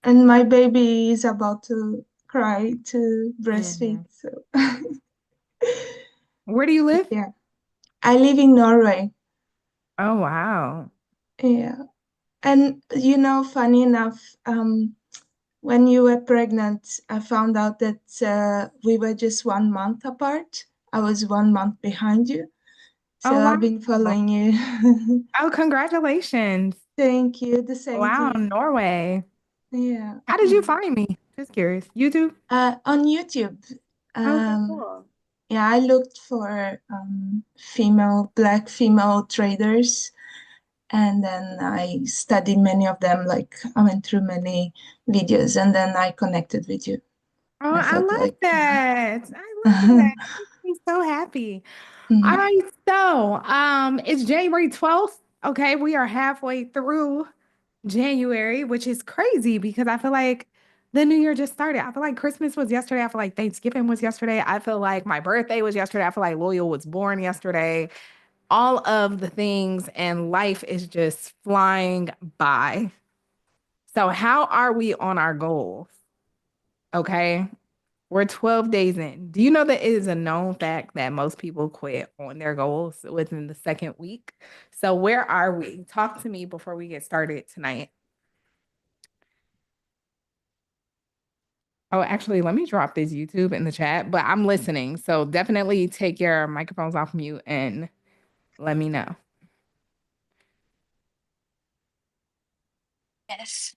And my baby is about to cry to breastfeed. Mhm. So Where do you live? yeah, I live in Norway. Oh, wow. Yeah. And funny enough, when you were pregnant, I found out that we were just 1 month apart. I was 1 month behind you. Oh, So I've been wow. following you. Oh, congratulations. Thank you. The same to Wow, you. Norway. Yeah. How did you find me? Just curious. YouTube? On YouTube. Okay, Um, cool. yeah, I looked for black female traders, and then I studied many of them. Like I went through many videos, and then I connected with you. Oh, I I thought love like, that. I love that. That makes me so happy. All mm, right, so it's January 12th. Okay, we are halfway through January, which is crazy because I feel like the new year just started. I feel like Christmas was yesterday. I feel like Thanksgiving was yesterday. I feel like my birthday was yesterday. I feel like Loyal was born yesterday. All of the things and life is just flying by. So, how are we on our goals? Okay. We're 12 days in. Do you know that it is a known fact that most people quit on their goals within the second week? So, where are we? Talk to me before we get started tonight. Oh, actually, let me drop this YouTube in the chat, but I'm listening. So, definitely take your microphones off mute and let me know. Yes.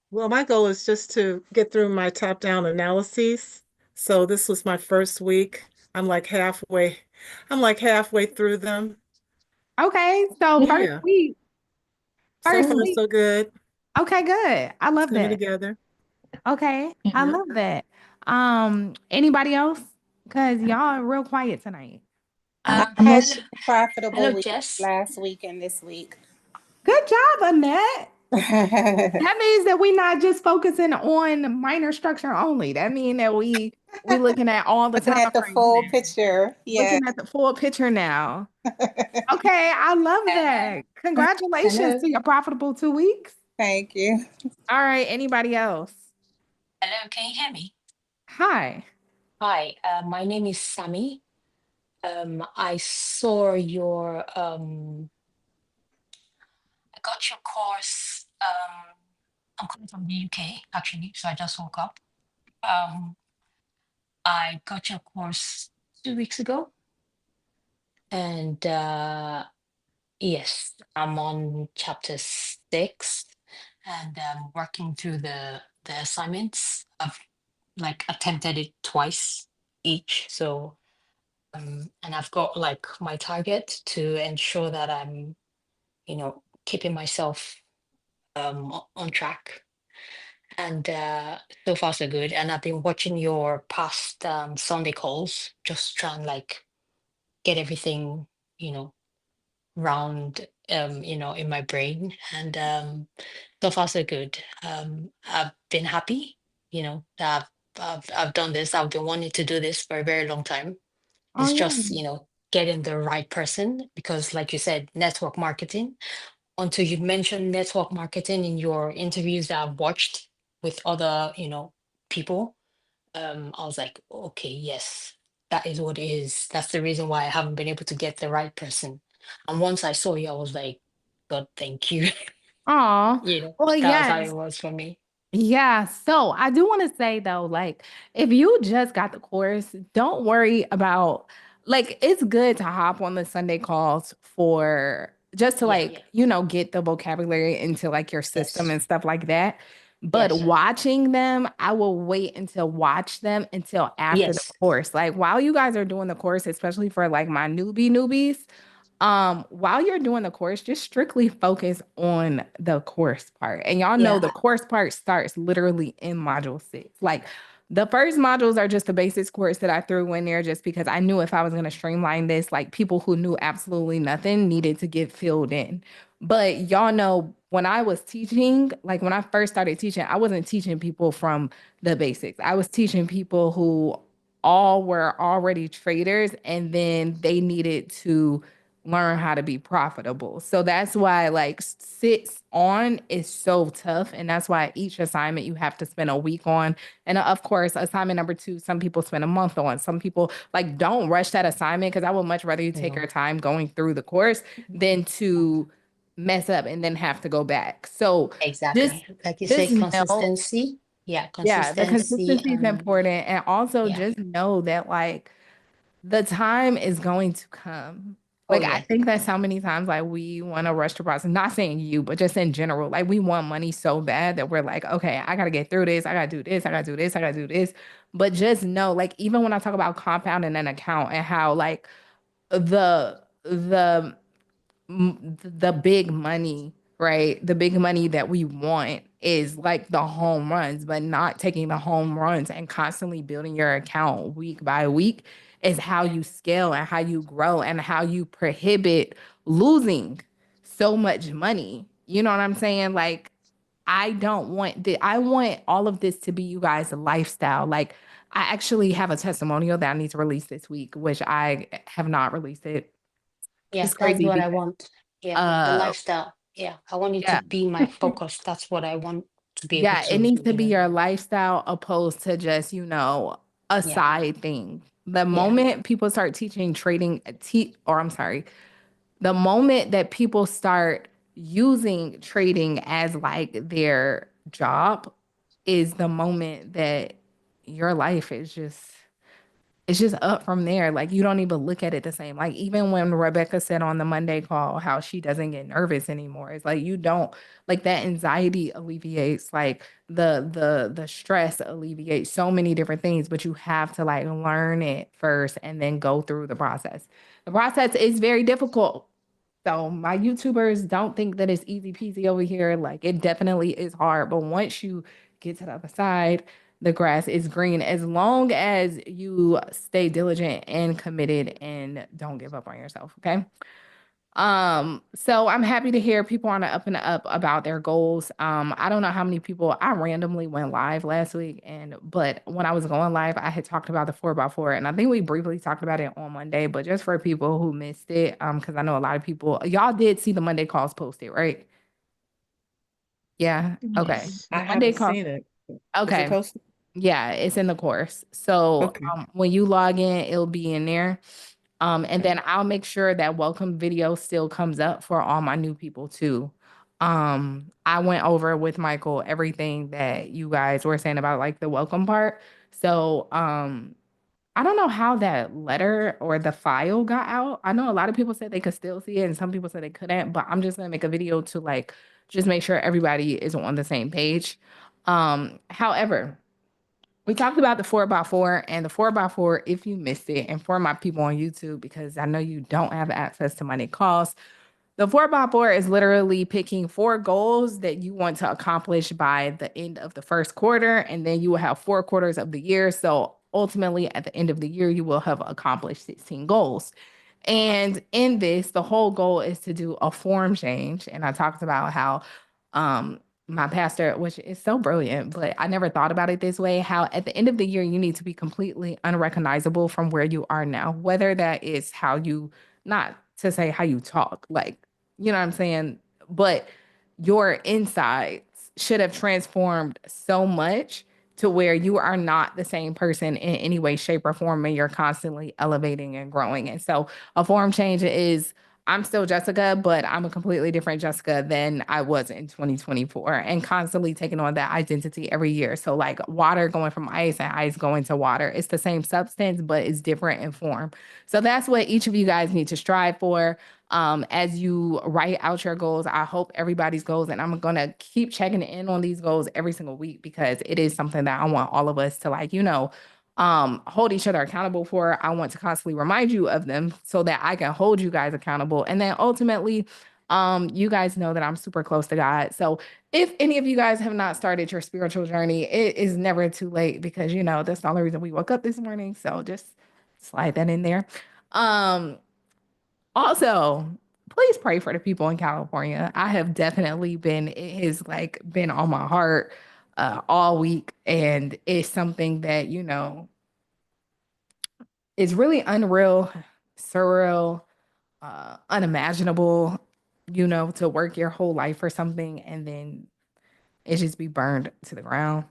Well, my goal is just to get through my top-down analyses. So this was my first week. I'm like halfway, I'm like halfway through them. Okay. So, first Yeah. week, So first far, mm, week. so good. Okay, good. I It's love coming that. together. Okay, I yeah. love that. Anybody else? Because y'all are real quiet tonight. Um, I had Most, a profitable hello, week Jess. last week and this week. Good job, Annette. Looking That means that we're not just focusing on minor structure only. That means that we looking at all the time at the frames full now. picture. Yeah. Looking at the full picture now. Okay, I love Uh, that. Congratulations hello. to your profitable 2 weeks. Thank you. All right, anybody else? Hello, can you hear me? Hi. Hi, my name is Sammy. I saw your I got your course. I'm coming from the UK actually, so I just woke up. Um, I got your course 2 weeks ago, and yes, I'm on chapter 6, and working through the assignments. I've like attempted it twice each, so and I've got like my target to ensure that I'm, keeping myself on track. And so far so good. And I've been watching your past Sunday calls, just trying like get everything, you know, round, in my brain. And so far so good. I've been happy, that I've done this. I've been wanting to do this for a very long time. Oh It's yeah. just, getting the right person because, like you said, network marketing. Until you mentioned network marketing in your interviews that I've watched with other, people, I was like, okay, yes, that is what it is. That's the reason why I haven't been able to get the right person. And once I saw you, I was like, God, thank you. Oh, well, That was how it yes. was for me. Yeah, so I do want to say though, like, if you just got the course, don't worry about like it's good to hop on the Sunday calls for just to Yeah. like, get the vocabulary into like your system Yes. and stuff like that. But Yes. watching them, I will wait until watch them until after the Yes. course. Like while you guys are doing the course, especially for like my newbies, while you're doing the course, just strictly focus on the course part. And y'all know Yeah. the course part starts literally in module 6. Like the first modules are just the basics course that I threw in there just because I knew if I was going to streamline this, like people who knew absolutely nothing needed to get filled in. But y'all know when I was teaching, like when I first started teaching, I wasn't teaching people from the basics. I was teaching people who all were already traders and then they needed to learn how to be profitable. So that's why like sits on is so tough. And that's why each assignment you have to spend a week on. And of course, assignment number 2, some people spend a month on. Some people like don't rush that assignment, because I would much rather you take your time going through the course than to mess up and then have to go back. So Exactly. Like you just say, know, consistency. Yeah, yeah, the consistency consistency is important. And also yeah. just know that like the time is going to come. Oh Like, I yeah. think that's how many times like we want to rush the process. Not saying you, but just in general. Like, we want money so bad that we're like, okay, I gotta get through this. I gotta do this. I gotta do this. I gotta do this. But just know, like, even when I talk about compounding an account and how like the the big money, right? The big money that we want is like the home runs, but not taking the home runs and constantly building your account week by week is how you scale and how you grow and how you prohibit losing so much money. You know what I'm saying? Like, I don't want I want all of this to be you guys' lifestyle. Like, I actually have a testimonial that I need to release this week, which I have not released it. Yeah, It's that's crazy what I because want. Yeah, the uh lifestyle. Yeah, I want it to yeah. be my focus. That's what I want to be able Yeah, it to, needs to be your lifestyle opposed to just, a yeah, side thing. The yeah, moment people start teaching trading, or I'm sorry, the moment that people start using trading as like their job is the moment that your life is just it's just up from there. Like, you don't even look at it the same. Like, even when Rebecca said on the Monday call how she doesn't get nervous anymore, it's like you don't like that anxiety alleviates, like the stress alleviates so many different things, but you have to like learn it first and then go through the process. The process is very difficult. So my YouTubers don't think that it's easy peasy over here. Like, it definitely is hard. But once you get to the other side, the grass is green as long as you stay diligent and committed and don't give up on yourself. Okay. So I'm happy to hear people on the up and up about their goals. I don't know how many people I randomly went live last week, but when I was going live, I had talked about the 4x4, and I think we briefly talked about it on Monday, but just for people who missed it, because I know a lot of people, y'all did see the Monday calls posted, right? Yeah. Okay. Yes. I The Monday haven't call. seen it. Is it Okay. posted? Yeah, it's in the course. So Okay. when you log in, it'll be in there. And then I'll make sure that welcome video still comes up for all my new people too. I went over with Michael everything that you guys were saying about like the welcome part. So I don't know how that letter or the file got out. I know a lot of people said they could still see it and some people said they couldn't, but I'm just gonna make a video to like just make sure everybody is on the same page. However, we talked about the 4x4 and the 4x4 if you missed it, and for my people on YouTube, because I know you don't have access to Monday calls. The 4x4 is literally picking 4 goals that you want to accomplish by the end of the first quarter, and then you will have 4 quarters of the year. So ultimately, at the end of the year, you will have accomplished 16 goals. And in this, the whole goal is to do a form change. And I talked about how my pastor, which is so brilliant, but I never thought about it this way, how at the end of the year, you need to be completely unrecognizable from where you are now, whether that is how you, not to say how you talk, like, you know what I'm saying? But your insides should have transformed so much to where you are not the same person in any way, shape, or form, and you're constantly elevating and growing. And so a form change is I'm still Jessica, but I'm a completely different Jessica than I was in 2024 and constantly taking on that identity every year. So like water going from ice and ice going to water, it's the same substance, but it's different in form. So that's what each of you guys need to strive for. As you write out your goals, I hope everybody's goals, and I'm gonna keep checking in on these goals every single week because it is something that I want all of us to like, hold each other accountable for. I want to constantly remind you of them so that I can hold you guys accountable. And then ultimately, you guys know that I'm super close to God. So if any of you guys have not started your spiritual journey, it is never too late because that's the only reason we woke up this morning. So just slide that in there. Also, please pray for the people in California. I have definitely it has like been on my heart all week. And it's something that, is really unreal, surreal. unimaginable, to work your whole life for something and then it just be burned to the ground.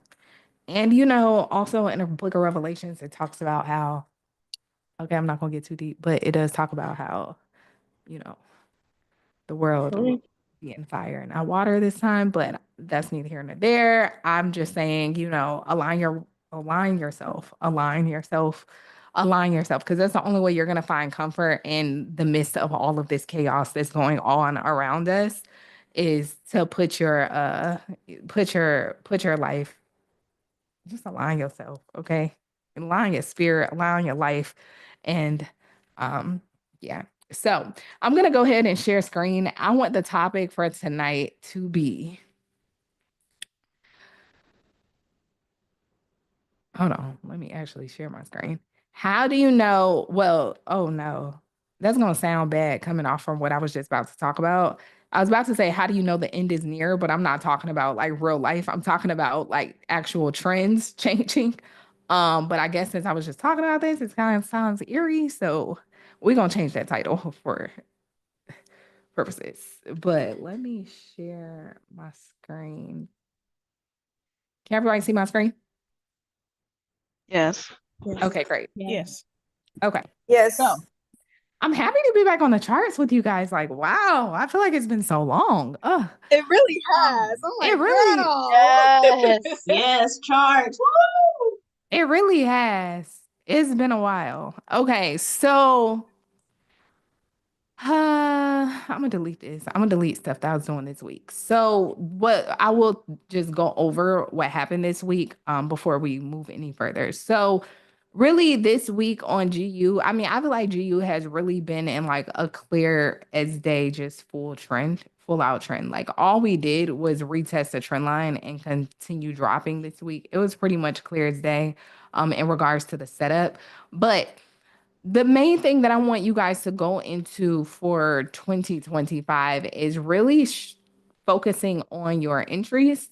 And also in the book of Revelations, it talks about how, okay, I'm not gonna get too deep, but it does talk about how, the world will be in fire and not water this time, but that's neither here nor there. I'm just saying, align yourself, because that's the only way you're gonna find comfort in the midst of all of this chaos that's going on around us, is to put your life, just align yourself, okay? Align your spirit, align your life, and yeah. So I'm gonna go ahead and share screen. I want the topic for tonight to be, hold on, let me actually share my screen. How do you know? Well, oh no, that's gonna sound bad coming off from what I was just about to talk about. I was about to say, how do you know the end is near? But I'm not talking about like real life. I'm talking about like actual trends changing. But I guess since I was just talking about this, it kind of sounds eerie. So we're gonna change that title for purposes. But let me share my screen. Can everybody see my screen? Yes. Okay, great. Yes. Okay. Yes. So I'm happy to be back on the charts with you guys. Like, wow, I feel like it's been so long. It really has. I'm like, It really, girl. Yes. Yes, charge. Woo! it really has. It's been a while. Okay, so I'm gonna delete this. I'm gonna delete stuff that I was doing this week. So what I will just go over what happened this week before we move any further. So really this week on GU, I mean, I feel like GU has really been in like a clear as day, just full out trend. Like all we did was retest the trend line and continue dropping this week. It was pretty much clear as day in regards to the setup. But the main thing that I want you guys to go into for 2025 is really focusing on your entries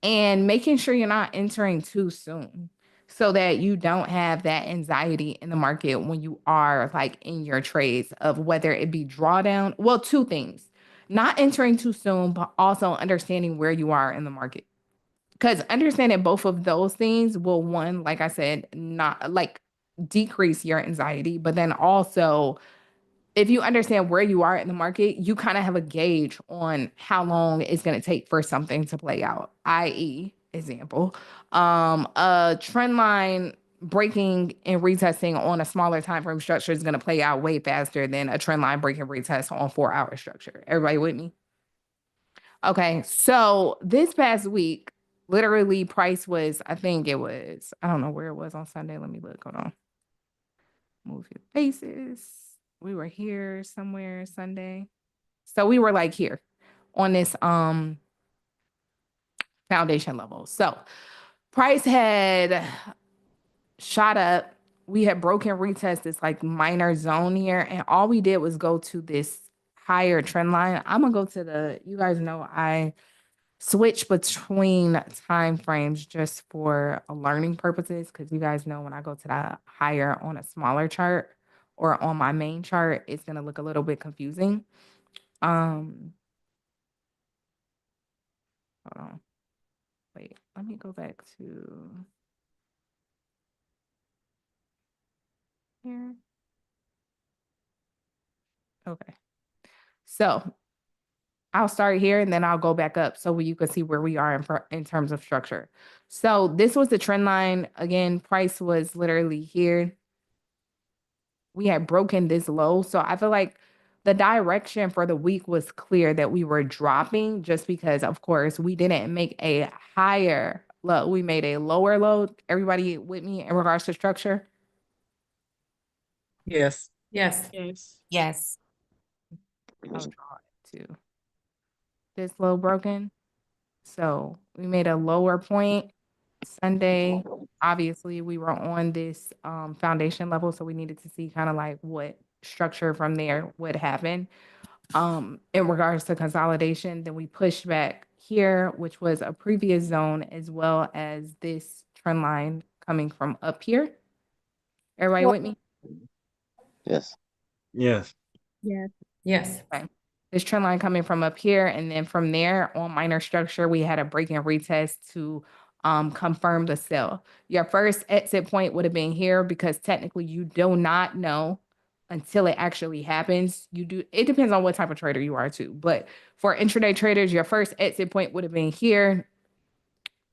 and making sure you're not entering too soon so that you don't have that anxiety in the market when you are like in your trades of whether it be drawdown. Well, two things, not entering too soon, but also understanding where you are in the market. Because understanding both of those things will, one, like I said, not like decrease your anxiety, but then also if you understand where you are in the market, you kind of have a gauge on how long it's going to take for something to play out. I.e., example, a trend line breaking and retesting on a smaller time frame structure is going to play out way faster than a trend line break and retest on 4-hour structure. Everybody with me? Okay, so this past week, literally price was, I think it was, I don't know where it was on Sunday. Let me look. Hold on. Move your faces. We were here somewhere Sunday. So we were like here on this foundation level. So price had shot up. We had broken retest this like minor zone here, and all we did was go to this higher trend line. I'm gonna go to the, you guys know I switch between time frames just for learning purposes, because you guys know when I go to the higher on a smaller chart or on my main chart, it's gonna look a little bit confusing. Hold on. Wait, let me go back to here. Okay. So I'll start here and then I'll go back up so you can see where we are in terms of structure. So this was the trend line. Again, price was literally here. We had broken this low. So I feel like the direction for the week was clear that we were dropping, just because, of course, we didn't make a higher low. We made a lower low. Everybody with me in regards to structure? Yes. Yes. Yes. Yes. I'll draw it to this low broken. So we made a lower point Sunday. Obviously, we were on this foundation level, so we needed to see kind of like what structure from there would happen. In regards to consolidation, then we pushed back here, which was a previous zone, as well as this trend line coming from up here. Everybody with me? Yes. Yes. Yes. Yes. Okay. This trend line coming from up here, and then from there on minor structure, we had a break and retest to confirm the sell. Your first exit point would have been here because technically you do not know until it actually happens. You do, it depends on what type of trader you are too. But for intraday traders, your first exit point would have been here.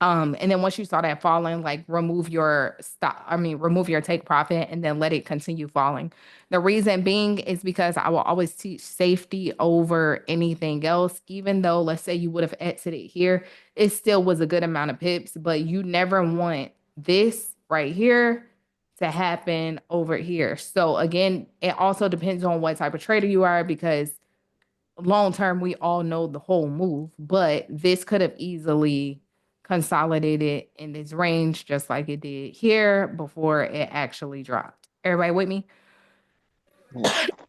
And then once you saw that falling, like remove your remove your take profit and then let it continue falling. The reason being is because I will always teach safety over anything else. Even though, let's say you would have exited here, it still was a good amount of pips, but you never want this right here to happen over here. So again, it also depends on what type of trader you are, because long term, we all know the whole move, but this could have easily consolidated in this range just like it did here before it actually dropped. Everybody with me?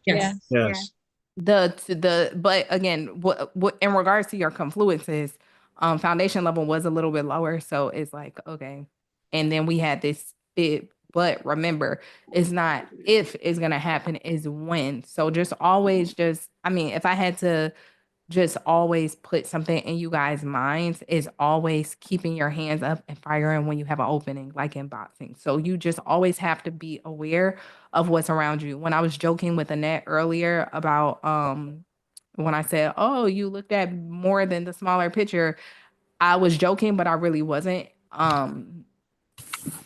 Yes. Yes. But again, what in regards to your confluences, foundation level was a little bit lower, so it's like okay. And then we had this bit, but remember, it's not if it's gonna happen, is when. So just always if I had to just always put something in you guys' minds, is always keeping your hands up and firing when you have an opening, like in boxing. So you just always have to be aware of what's around you. When I was joking with Annette earlier about when I said, oh, you looked at more than the smaller picture, I was joking, but I really wasn't.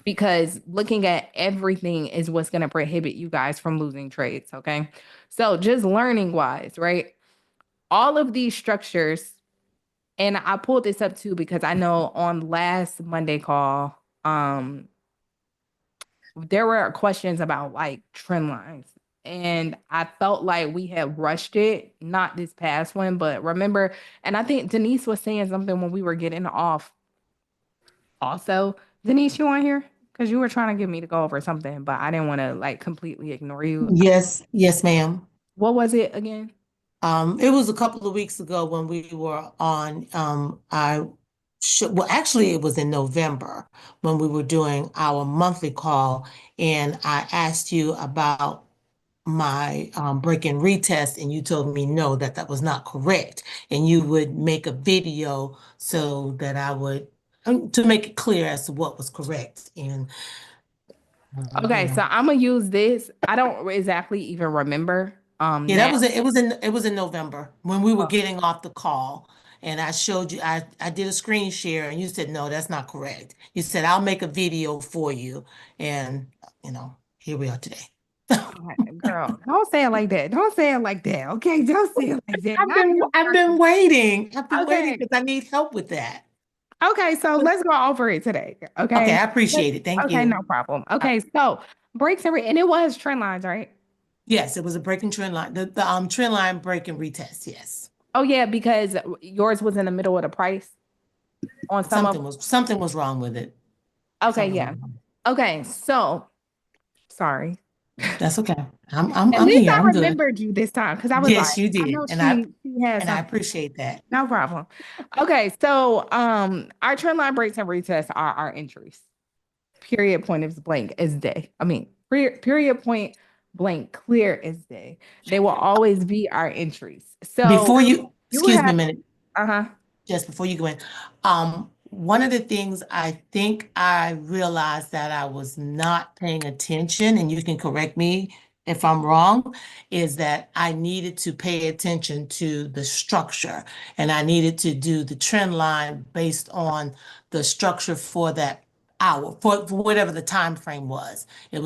Because looking at everything is what's going to prohibit you guys from losing trades. Okay. So just learning wise, right? All of these structures, and I pulled this up too because I know on last Monday call, there were questions about like trend lines. And I felt like we had rushed it, not this past one, but remember, and I think Denise was saying something when we were getting off. Also, Denise, you on here? Because you were trying to get me to go over something, but I didn't want to like completely ignore you. Yes, ma'am. What was it again? It was a couple of weeks ago when we were on, well, actually, it was in November when we were doing our monthly call, and I asked you about my break and retest, and you told me no, that was not correct, and you would make a video so that I would to make it clear as to what was correct. And Okay, so I'm gonna use this. I don't exactly even remember. yeah, that was it was in November when we were getting off the call, and I showed you I did a screen share, and you said no, that's not correct. You said I'll make a video for you, and here we are today. Girl, don't say it like that. Don't say it like that. Okay, don't say it like that. I've been waiting. I've been Okay. waiting because I need help with that. Okay, so let's go over it today. Okay. Okay, I appreciate it. Thank you. Okay, no problem. Okay, so breaks and it was trend lines, right? Yes, it was a breaking trend line. The trend line break and retest. Yes. Oh yeah, because yours was in the middle of the price on Something was wrong with it. Okay, yeah. Okay, so sorry. That's okay. I'm At least here. I I'm good. remembered you this time because I was Yes, like, you did. I know And has I appreciate that. No problem. Okay, so our trend line breaks and retests are our entries. Period point is blank as day. I mean, period point blank clear as day. They will always be our entries. So Before excuse me a minute. Uh-huh. Just before you go in, one of the things I think I realized that I was not paying attention, and you can correct me if I'm wrong, is that I needed to pay attention to the structure, and I needed to do the trend line based on the structure for that hour, for whatever the time frame was. If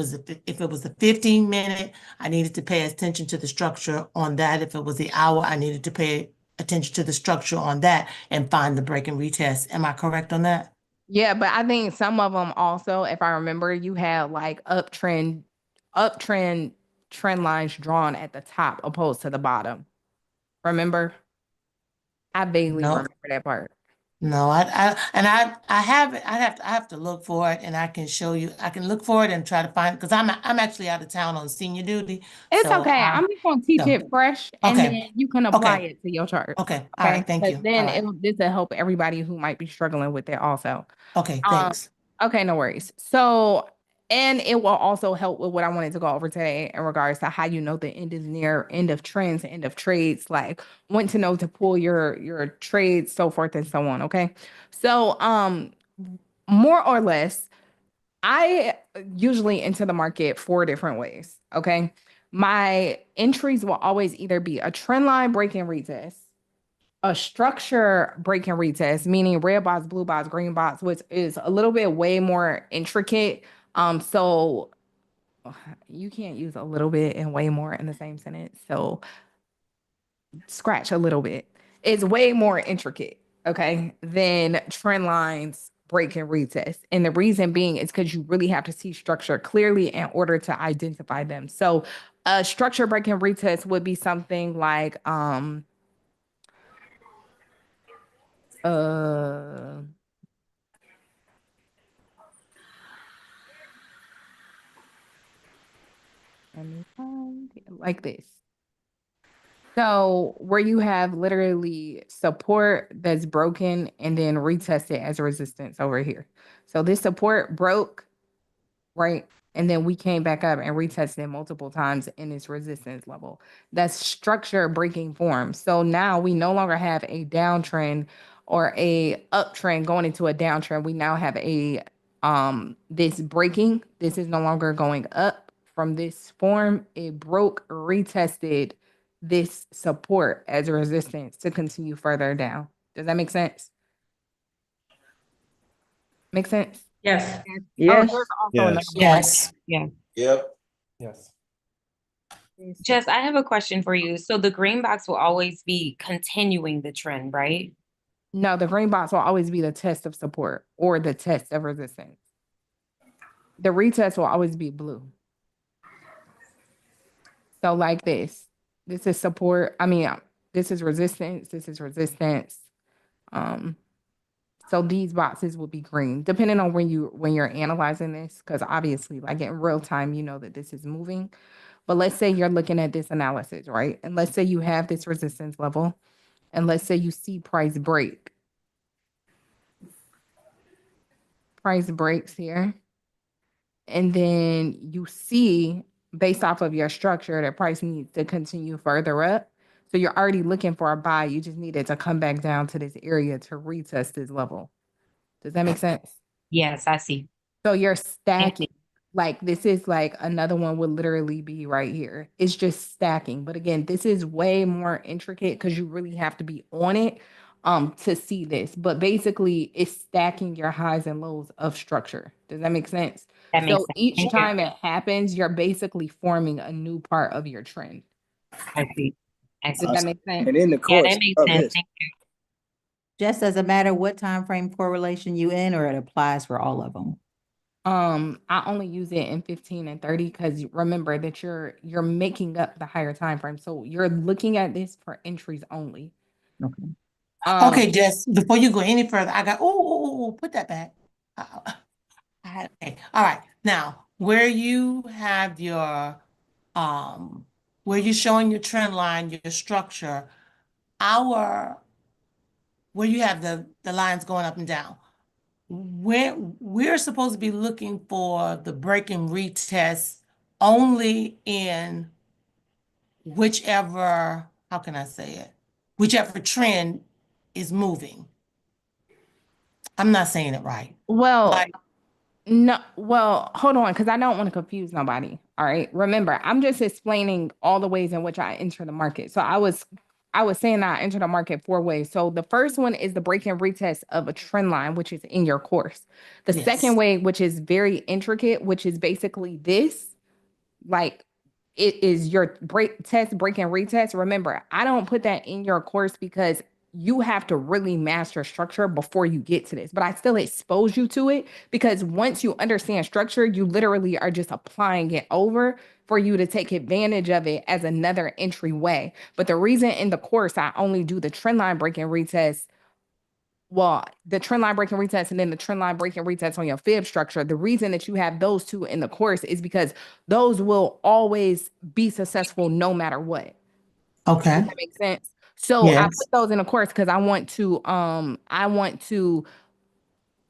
it was a 15-minute, I needed to pay attention to the structure on that. If it was the hour, I needed to pay attention to the structure on that and find the break and retest. Am I correct on that? Yeah, but I think some of them also, if I remember, you had like uptrend trend lines drawn at the top opposed to the bottom. Remember? I vaguely remember that part. No, I have it. I have to look for it, and I can show you. I can look for it and try to find, because I'm actually out of town on senior duty. It's okay. I'm just gonna teach it fresh, and then you can apply it to your chart. Okay. All right. Thank you. Then this will help everybody who might be struggling with it also. Okay. Thanks. Okay, no worries. So And it will also help with what I wanted to go over today in regards to how you know the end is near, end of trends, end of trades, like when to know to pull your trades, so forth and so on. Okay. So more or less, I usually enter the market 4 different ways. Okay. My entries will always either be a trend line break and retest, a structure break and retest, meaning red box, blue box, green box, which is a little bit way more intricate. So you can't use a little bit and way more in the same sentence. So scratch a little bit. It's way more intricate, okay, than trend lines, break and retest. And the reason being is because you really have to see structure clearly in order to identify them. So a structure break and retest would be something like let me find it, like this. So where you have literally support that's broken and then retest it as a resistance over here. So this support broke, right? And then we came back up and retested it multiple times in this resistance level. That's structure breaking form. So now we no longer have a downtrend or a uptrend going into a downtrend. We now have a this breaking. This is no longer going up from this form. It broke, retested this support as a resistance to continue further down. Does that make sense? Make sense? Yes. Oh, Yes. there's also another Yes. one. Yeah. Yep. Yes. Jess, I have a question for you. So the green box will always be continuing the trend, right? No, the green box will always be the test of support or the test of resistance. The retest will always be blue. So like this is support. I mean, this is resistance. This is resistance. So these boxes will be green, depending on when you're analyzing this, because obviously, like in real time, you know that this is moving. But let's say you're looking at this analysis, right? And let's say you have this resistance level, and let's say you see price break. Price breaks here. And then you see, based off of your structure, that price needs to continue further up. So you're already looking for a buy. You just need it to come back down to this area to retest this level. Does that make sense? Yes, I see. So you're stacking. Like this is like another one would literally be right here. It's just stacking. But again, this is way more intricate because you really have to be on it to see this. But basically it's stacking your highs and lows of structure. Does that make sense? That makes So sense. each Thank you. time it happens, you're basically forming a new part of your trend. I see. Does that make sense? And in the Yeah, course that makes of sense. this, Thank you. Just doesn't matter what time frame correlation you in, or it applies for all of them. I only use it in 15 and 30 because remember that you're making up the higher time frame. So you're looking at this for entries only. Okay. Okay, Jess, before you go any further, I got, put that back. Okay, all right. Now, where you have your, where you're showing your trend line, your structure, where you have the lines going up and down, we're supposed to be looking for the break and retest only in whichever, how can I say it? Whichever trend is moving. I'm not saying it right. Well, no, well, hold on, because I don't want to confuse nobody. All right. Remember, I'm just explaining all the ways in which I enter the market. So I was saying that I enter the market 4 ways. So the first one is the break and retest of a trend line, which is in your course. The Yes. second way, which is very intricate, which is basically this, like it is your break and retest. Remember, I don't put that in your course because you have to really master structure before you get to this, but I still expose you to it because once you understand structure, you literally are just applying it over for you to take advantage of it as another entryway. But the reason in the course I only do the trend line break and retest, well, the trend line break and retest and then the trend line break and retest on your fib structure, the reason that you have those two in the course is because those will always be successful no matter what. Okay. Does that make sense? So I Yes. put those in the course because I want to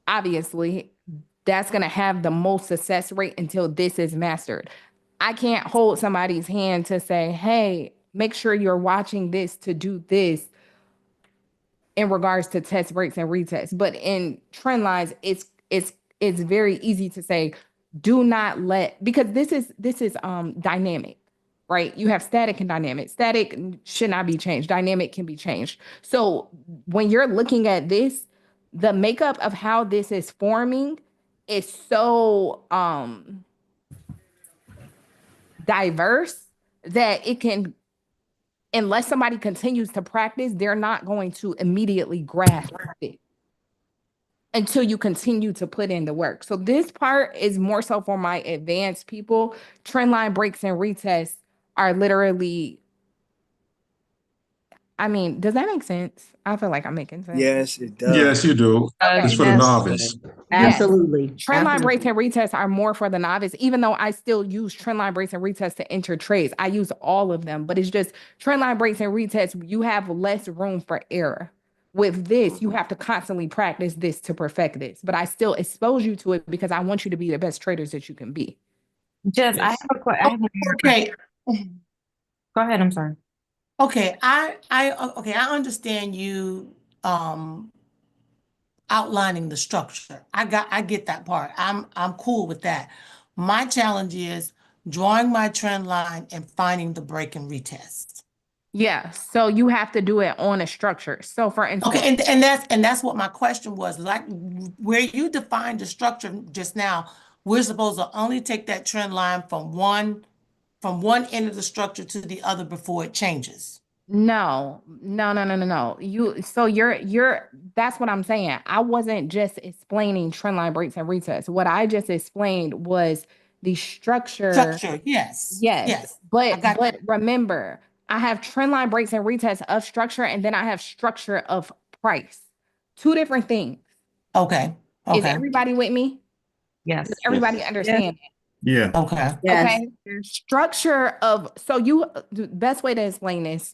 obviously that's going to have the most success rate until this is mastered. I can't hold somebody's hand to say, hey, make sure you're watching this to do this in regards to test breaks and retests. But in trend lines, it's very easy to say, do not let, because this is dynamic, right? You have static and dynamic. Static should not be changed. Dynamic can be changed. So when you're looking at this, the makeup of how this is forming is so diverse that it can, unless somebody continues to practice, they're not going to immediately grasp it until you continue to put in the work. So this part is more so for my advanced people. Trendline breaks and retests are literally, I mean, does that make sense? I feel like I'm making sense. Yes, it does. Yes, you do. Okay. It's for the novice. Yes. Absolutely. Trendline breaks and retests are more for the novice, even though I still use trendline breaks and retests to enter trades. I use all of them, but it's just trendline breaks and retests, you have less room for error. With this, you have to constantly practice this to perfect this, but I still expose you to it because I want you to be the best traders that you can be. Jess, I have a question. Okay. Go ahead, I'm sorry. Okay, I understand you outlining the structure. I get that part. I'm cool with that. My challenge is drawing my trend line and finding the break and retest. Yeah, so you have to do it on a structure. So for instance, okay, and that's what my question was. Like where you defined the structure just now, we're supposed to only take that trend line from one end of the structure to the other before it changes. No. That's what I'm saying. I wasn't just explaining trendline breaks and retests. What I just explained was the structure. Structure, yes. But remember, I have trendline breaks and retests of structure, and then I have structure of price. Two different things. Okay. Is everybody with me? Yes. Does everybody understand it? Yeah. Okay. Yes. Okay. Structure of, the best way to explain this,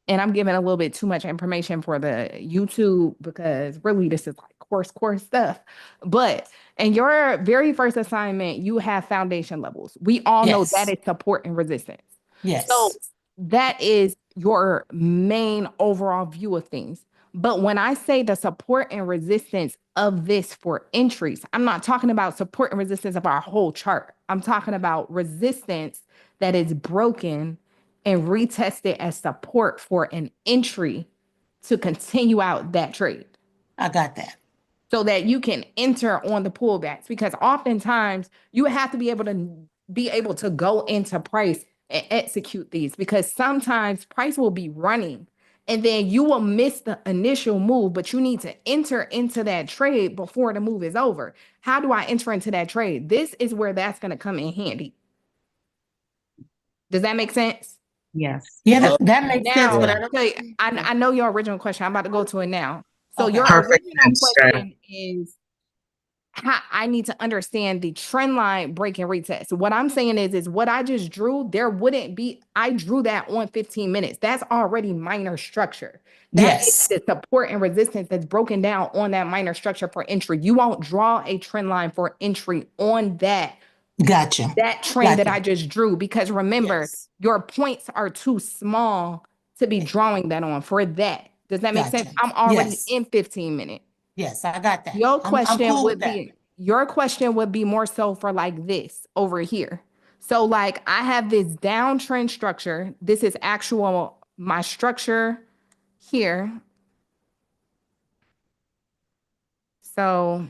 and I'm giving a little bit too much information for the YouTube because really this is like course stuff. But in your very first assignment, you have foundation levels. We all know that is support and resistance. Yes. So that is your main overall view of things. But when I say the support and resistance of this for entries, I'm not talking about support and resistance of our whole chart. I'm talking about resistance that is broken and retested as support for an entry to continue out that trade. I got that. So that you can enter on the pullbacks, because oftentimes you have to be able to go into price and execute these, because sometimes price will be running and then you will miss the initial move, but you need to enter into that trade before the move is over. How do I enter into that trade? This is where that's going to come in handy. Does that make sense? Yes. Yeah, that makes sense. But I know your original question. I'm about to go to it now. So Okay. your Perfect original answer. question is how I need to understand the trend line break and retest. What I'm saying is what I just drew, there wouldn't be, I drew that on 15 minutes. That's already minor structure. That is the support and resistance that's broken down on that minor structure for entry. You won't draw a trend line for entry on that. Gotcha. That trend that I just drew, because remember, your points are too small to be drawing that on for that. Does that make sense? I'm already in 15 minutes. Yes, I got that. Your question cool would with that. be, your question would be more so for like this over here. So like I have this downtrend structure. This is actual, my structure here. So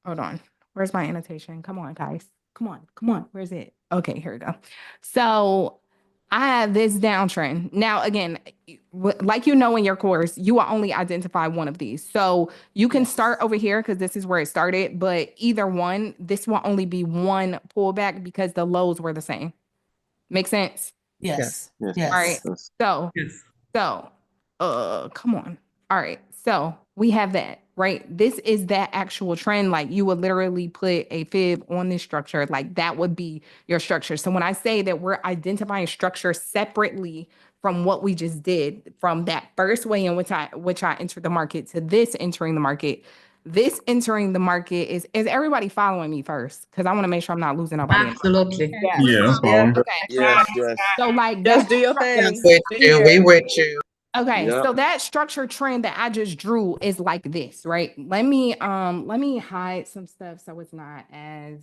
hold on. Where's my annotation? Come on, guys. Come on. Where's it? Okay, here we go. So I have this downtrend. Now, again, like you know in your course, you will only identify one of these. So you can start over here because this is where it started, but either one, this will only be one pullback because the lows were the same. Make sense? Yes. All right. So, come on. All right. So we have that, right? This is that actual trend. Like you would literally put a fib on this structure. Like that would be your structure. So when I say that we're identifying structure separately from what we just did, from that first way in which I entered the market to this entering the market. This entering the market is everybody following me first? Because I want to make sure I'm not losing nobody. Absolutely. Yeah, I'm following. Okay. Yes, yes. So like Just that. do your thing. With you, we with you. Okay, Yeah. so that structure trend that I just drew is like this, right? Let me hide some stuff so it's not as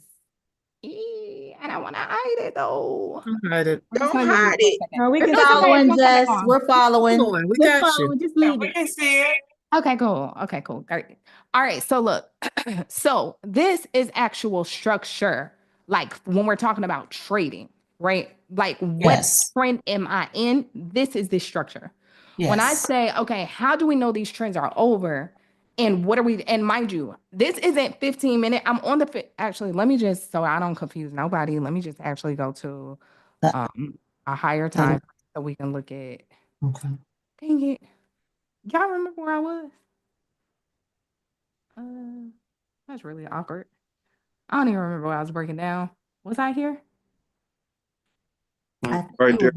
I don't want to hide it though. Hide it. I'm just Don't gonna hide it. No, we It's can okay, following, it's okay. Jess. We're following. We We're got you. following. Just leave it. can see it. Okay, cool. Okay, cool. Great. All right. So look, so this is actual structure. Like when we're talking about trading, right? Like what Yes. trend am I in? This is the structure. When I Yes. say, okay, how do we know these trends are over? And what are we, and mind you, this isn't 15 minutes. I'm on actually, let me just, so I don't confuse nobody. Let me just actually go to a higher time so we can look at, Okay. dang it. Y'all remember where I was? That's really awkward. I don't even remember what I was breaking down. Was I here? Right there.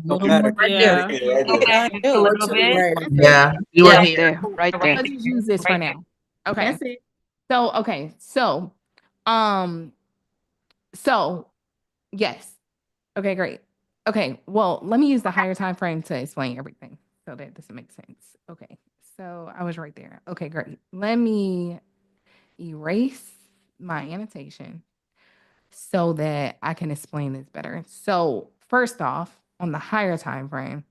Yeah. Okay, a little bit. Yeah, you were here. Right there. Let's just use this for now. Okay. That's it. So yes. Okay, great. Okay, well, let me use the higher time frame to explain everything so that this makes sense. Okay, so I was right there. Okay, great. Let me erase my annotation so that I can explain this better. So first off, on the higher time frame,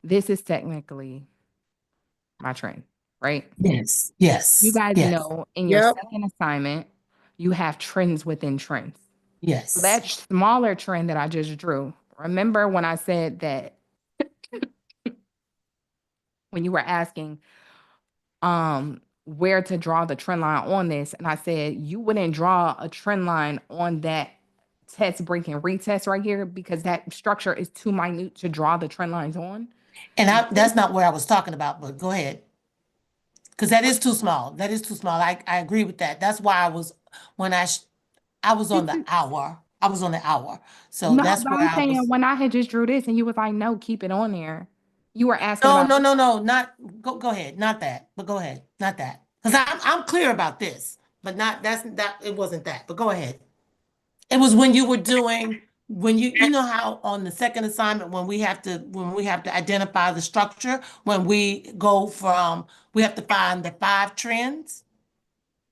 this is technically my trend, right? Yes. Yes. You guys yes. know in your Yep. second assignment, you have trends within trends. Yes. So that smaller trend that I just drew, remember when I said that when you were asking where to draw the trend line on this, and I said you wouldn't draw a trend line on that test break and retest right here because that structure is too minute to draw the trend lines on. And that's not what I was talking about, but go ahead. Because that is too small. That is too small. I agree with that. That's why I was, when I was on the hour. I was on the hour. So No, that's but where I'm I saying was. when I had just drew this and you was like, no, keep it on there. You were asking about No, not, go ahead. Not that, but go ahead. Not that. Because I'm clear about this, but not, it wasn't that, but go ahead. It was when you were doing, when you know how on the second assignment, when we have to identify the structure, when we go from, we have to find the 5 trends,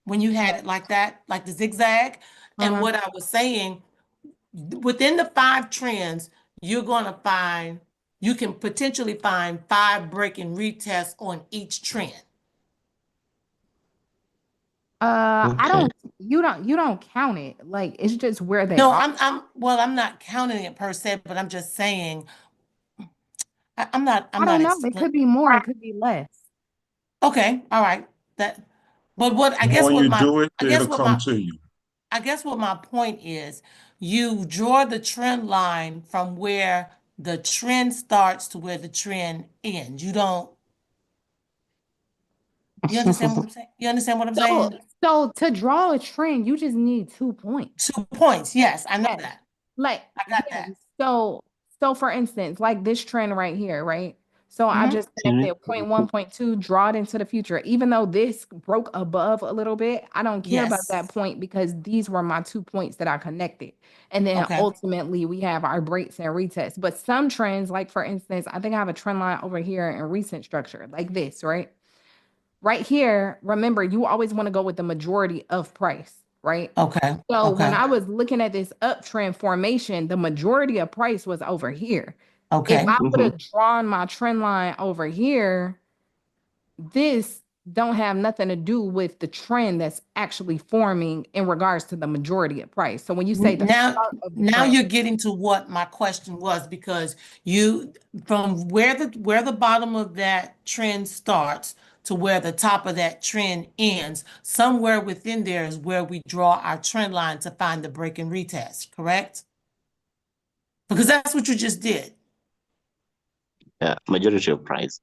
when you had it like that, like the zigzag. And what I was saying, within the 5 trends, you're going to find, you can potentially find 5 break and retests on each trend. I don't, you don't count it. Like it's just where they No, are. I'm not counting it per se, but I'm just saying, I'm not I don't know. It could be more, it could be less. Okay, all right. But what I guess When what you my do it, I guess it'll what come my to you. I guess what my point is, you draw the trend line from where the trend starts to where the trend ends. You don't. You understand what I'm saying? You understand what I'm saying? So to draw a trend, you just need 2 points. 2 points. Yes, I know Yes. that. Like I got that. So for instance, like this trend right here, right? So I just connected point 1, point 2, draw it into the future. Even though this broke above a little bit, I don't care about that point because these were my 2 points that I connected. And then ultimately we have our breaks and retests. But some trends, like for instance, I think I have a trend line over here in recent structure, like this, right? Right here, remember, you always want to go with the majority of price, right? Okay. So when I was looking at this uptrend formation, the majority of price was over here. Okay. If I would have drawn my trend line over here, this don't have nothing to do with the trend that's actually forming in regards to the majority of price. So when you say the now start of the now trend, you're getting to what my question was, because you, from where the bottom of that trend starts to where the top of that trend ends, somewhere within there is where we draw our trend line to find the break and retest, correct? Because that's what you just did. Yeah, majority of price.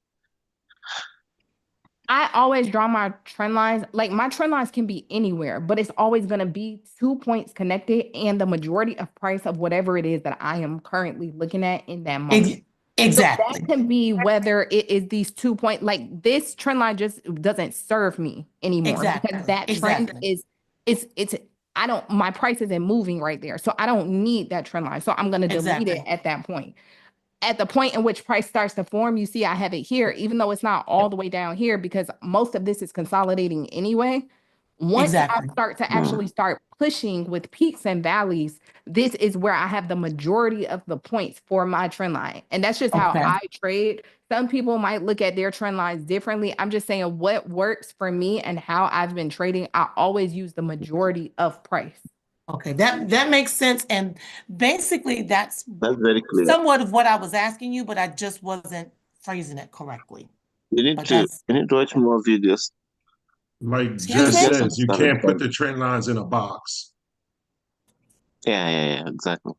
I always draw my trend lines. Like my trend lines can be anywhere, but it's always going to be 2 points connected and the majority of price of whatever it is that I am currently looking at in that moment. Exactly. So that can be whether it is these 2 point, like this trend line just doesn't serve me anymore because that trend is, it's, I don't, my price isn't moving right there. So I don't need that trend line. So I'm going to delete it at that point. At the point in which price starts to form, you see I have it here, even though it's not all the way down here because most of this is consolidating anyway. Once I start to actually start pushing with peaks and valleys, this is where I have the majority of the points for my trend line. And that's just how I trade. Some people might look at their trend lines differently. I'm just saying what works for me and how I've been trading. I always use the majority of price. Okay, that makes sense. And basically that's very clear. somewhat of what I was asking you, but I just wasn't phrasing it correctly. You need to watch more videos. Like Jess says, you can't put the trend lines in a box. Yeah, exactly.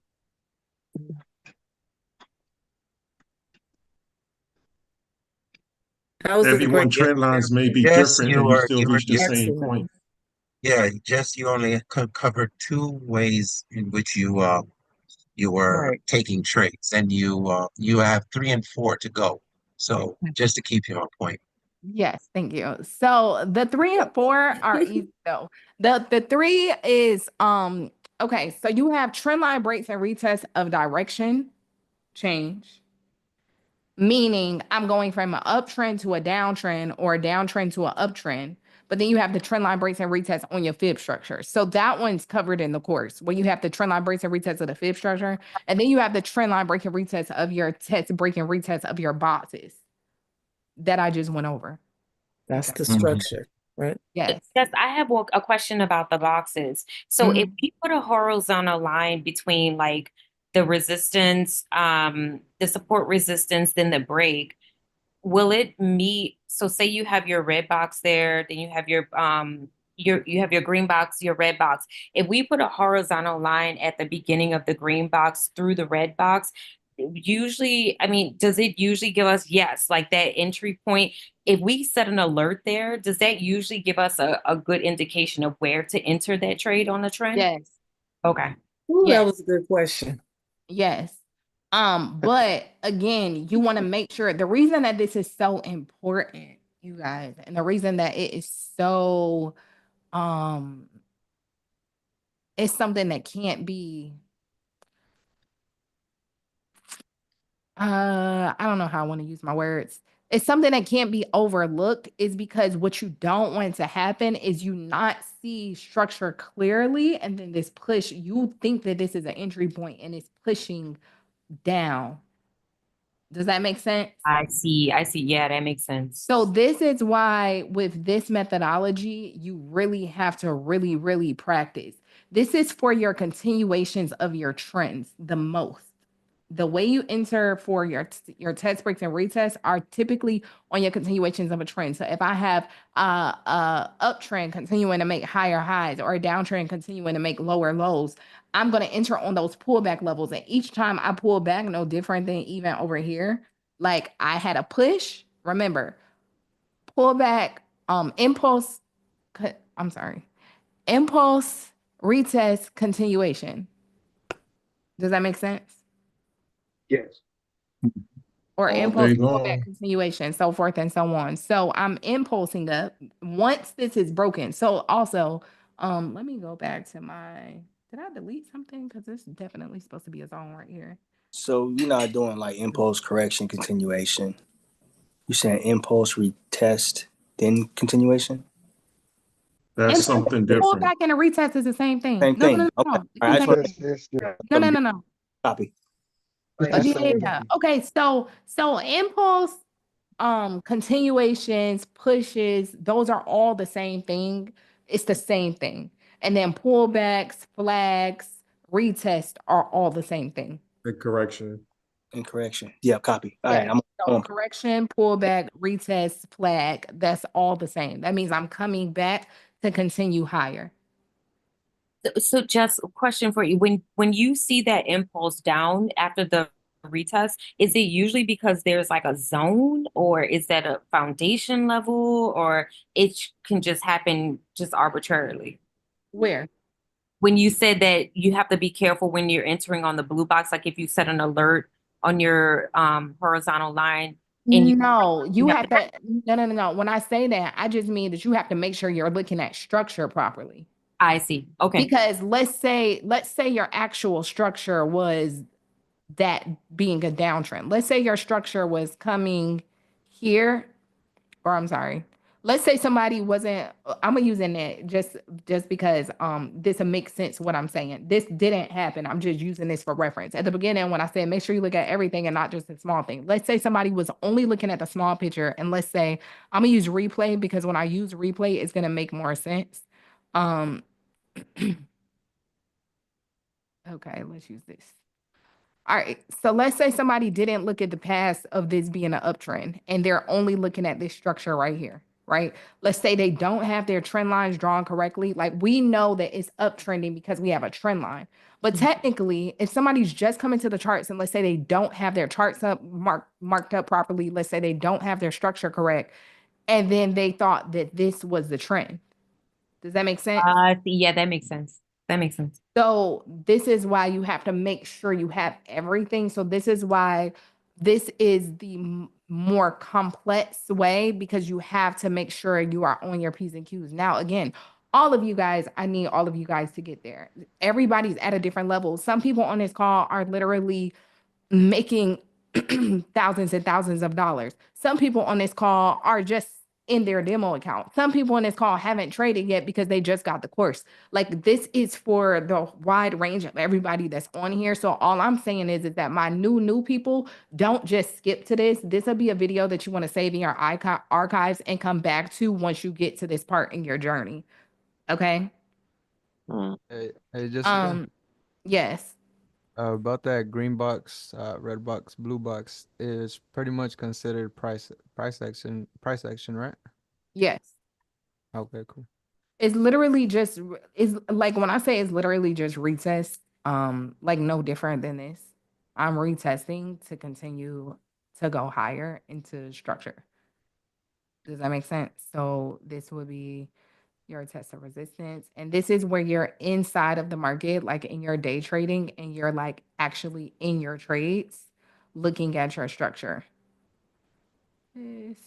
Everyone trend lines may be different and you still reach the same point. Yeah, Jess, you only covered two ways in which you were taking trades, and you have 3 and 4 to go. So just to keep you on point. Yes, thank you. So the 3 and 4 are easy though. The 3 is okay, so you have trend line breaks and retests of direction change. Meaning I'm going from an uptrend to a downtrend or a downtrend to an uptrend. But then you have the trend line breaks and retests on your fib structure. So that one's covered in the course where you have the trend line breaks and retests of the fib structure. And then you have the trend line break and retests of your test break and retests of your boxes that I just went over. That's the structure, right? Yes. Yes, I have a question about the boxes. So if we put a horizontal line between like the resistance, the support resistance, then the break, will it meet? So say you have your red box there, then you have your you have your green box, your red box. If we put a horizontal line at the beginning of the green box through the red box, usually, I mean, does it usually give us, yes, like that entry point? If we set an alert there, does that usually give us a good indication of where to enter that trade on the trend? Yes. Okay. Ooh, that was a good question. Yes. But again, you want to make sure the reason that this is so important, you guys, and the reason that it is so it's something that can't be I don't know how I want to use my words. It's something that can't be overlooked is because what you don't want to happen is you not see structure clearly and then this push, you think that this is an entry point and it's pushing down. Does that make sense? I see. Yeah, that makes sense. So this is why with this methodology, you really have to really, really practice. This is for your continuations of your trends the most. The way you enter for your test breaks and retests are typically on your continuations of a trend. So if I have a uptrend continuing to make higher highs or a downtrend continuing to make lower lows, I'm going to enter on those pullback levels. And each time I pull back, no different than even over here. Like I had a push, remember, pullback, impulse, impulse, retest, continuation. Does that make sense? Yes. Or impulse, pullback, continuation, so forth and so on. So I'm impulsing up once this is broken. So also, let me go back to my, did I delete something? Because this is definitely supposed to be a zone right here. So you're not doing like impulse correction continuation. You're saying impulse retest, then continuation? That's something different. Pullback and a retest is the same thing. Same thing. No. Copy. Yeah. Okay. So impulse, continuations, pushes, those are all the same thing. It's the same thing. And then pullbacks, flags, retest are all the same thing. The correction. And correction. Yeah, copy. All right. So correction, pullback, retest, flag, that's all the same. That means I'm coming back to continue higher. So just a question for you. When you see that impulse down after the retest, is it usually because there's like a zone, or is that a foundation level, or it can just happen just arbitrarily? Where? When you said that you have to be careful when you're entering on the blue box, like if you set an alert on your horizontal line. No, you have to, no. When I say that, I just mean that you have to make sure you're looking at structure properly. I see. Okay. Because let's say your actual structure was that being a downtrend. Let's say your structure was coming here, or I'm sorry. Let's say somebody wasn't, I'm using it just because this will make sense what I'm saying. This didn't happen. I'm just using this for reference. At the beginning, when I said make sure you look at everything and not just the small thing. Let's say somebody was only looking at the small picture, and let's say I'm gonna use replay because when I use replay, it's gonna make more sense. Okay, let's use this. All right, so let's say somebody didn't look at the past of this being an uptrend and they're only looking at this structure right here, right? Let's say they don't have their trend lines drawn correctly. Like we know that it's uptrending because we have a trend line. But technically, if somebody's just coming to the charts and let's say they don't have their charts up marked up properly, let's say they don't have their structure correct, and then they thought that this was the trend. Does that make sense? Yeah, that makes sense. That makes sense. So this is why you have to make sure you have everything. So this is why this is the more complex way, because you have to make sure you are on your P's and Q's. Now, again, all of you guys, I need all of you guys to get there. Everybody's at a different level. Some people on this call are literally making thousands and thousands of dollars. Some people on this call are just in their demo account. Some people on this call haven't traded yet because they just got the course. Like this is for the wide range of everybody that's on here. So all I'm saying is that my new people, don't just skip to this. This will be a video that you want to save in your archives and come back to once you get to this part in your journey. Okay? Hey, Jessica. Yes. About that green box, red box, blue box is pretty much considered price action, right? Yes. Okay, cool. It's literally just, it's like when I say it's literally just retest, like no different than this. I'm retesting to continue to go higher into structure. Does that make sense? So this would be your test of resistance. And this is where you're inside of the market, like in your day trading, and you're like actually in your trades, looking at your structure. This.